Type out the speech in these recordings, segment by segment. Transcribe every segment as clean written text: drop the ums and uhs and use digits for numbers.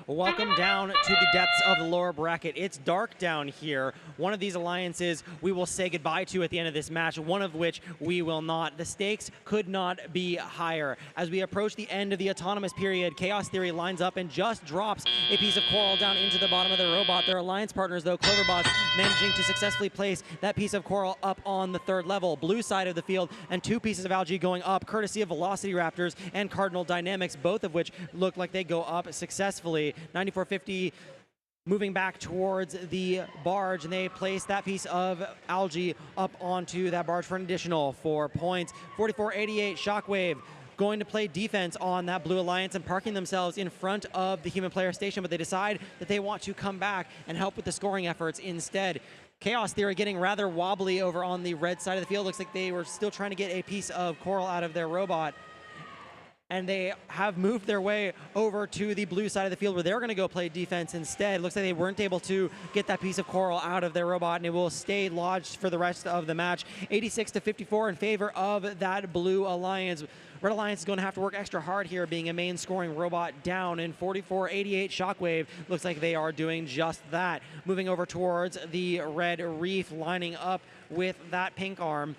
welcome down to the depths of the lower bracket. It's dark down here. One of these alliances we will say goodbye to at the end of this match, one of which we will not. The stakes could not be higher. As we approach the end of the autonomous period, Chaos Theory lines up and just drops a piece of coral down into the bottom of their robot. Their alliance partners, though, Cloverbots, managing to successfully place that piece of coral up on the third level. Blue side of the field, and two pieces of algae going up, courtesy of Velocity Raptors and Cardinal Dynamics, both of which look like they go up successfully. 9450 moving back towards the barge, and they place that piece of algae up onto that barge for an additional 4 points. 4488 Shockwave going to play defense on that Blue Alliance and parking themselves in front of the human player station, but they decide that they want to come back and help with the scoring efforts instead. Chaos Theory getting rather wobbly over on the red side of the field. Looks like they were still trying to get a piece of coral out of their robot. And they have moved their way over to the blue side of the field where they're going to go play defense instead. Looks like they weren't able to get that piece of coral out of their robot, and it will stay lodged for the rest of the match. 86-54 in favor of that Blue Alliance. Red Alliance is going to have to work extra hard here, being a main scoring robot down, and 4488 Shockwave looks like they are doing just that. Moving over towards the red reef, lining up with that pink arm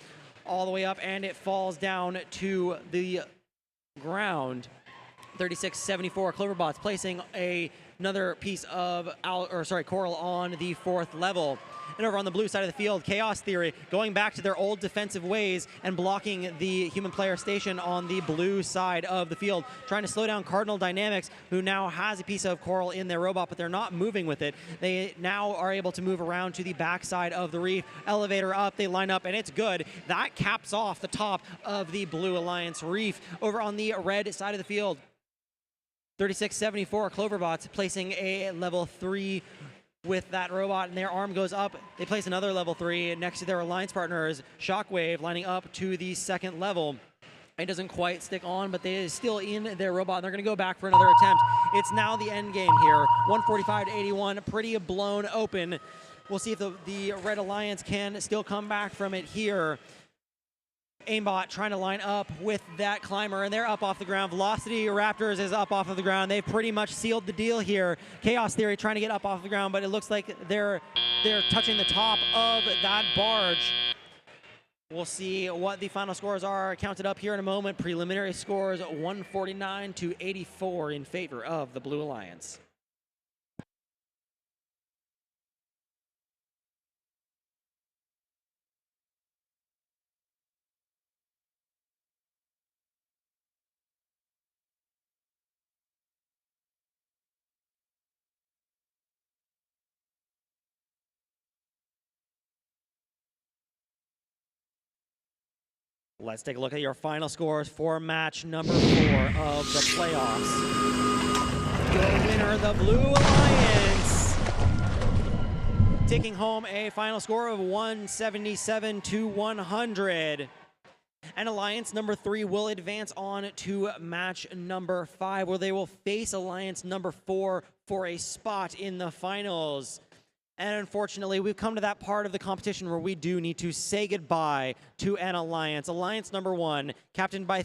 all the way up, and it falls down to the ground. 36-74 Cloverbots placing another piece of coral on the fourth level. And over on the blue side of the field, Chaos Theory going back to their old defensive ways and blocking the human player station on the blue side of the field, trying to slow down Cardinal Dynamics, who now has a piece of coral in their robot, but they're not moving with it. They now are able to move around to the back side of the reef. Elevator up, they line up, and it's good. That caps off the top of the Blue Alliance reef. Over on the red side of the field, 36-74 Cloverbots placing a level 3 with that robot, and their arm goes up. They place another level 3 next to their alliance partners, Shockwave, lining up to the second level. It doesn't quite stick on, but they are still in their robot, and they're going to go back for another attempt. It's now the end game here. 145-81, pretty blown open. We'll see if the Red Alliance can still come back from it here. Aimbot trying to line up with that climber, and they're up off the ground. Velocity Raptors is up off of the ground. They've pretty much sealed the deal here. Chaos Theory trying to get up off the ground, but it looks like they're touching the top of that barge. We'll see what the final scores are counted up here in a moment. Preliminary scores 149-84 in favor of the Blue Alliance. Let's take a look at your final scores for match number 4 of the playoffs. Your winner, the Blue Alliance, taking home a final score of 177-100. And Alliance number 3 will advance on to match number 5, where they will face Alliance number 4 for a spot in the finals. And unfortunately, we've come to that part of the competition where we do need to say goodbye to an alliance. Alliance number 1, captained by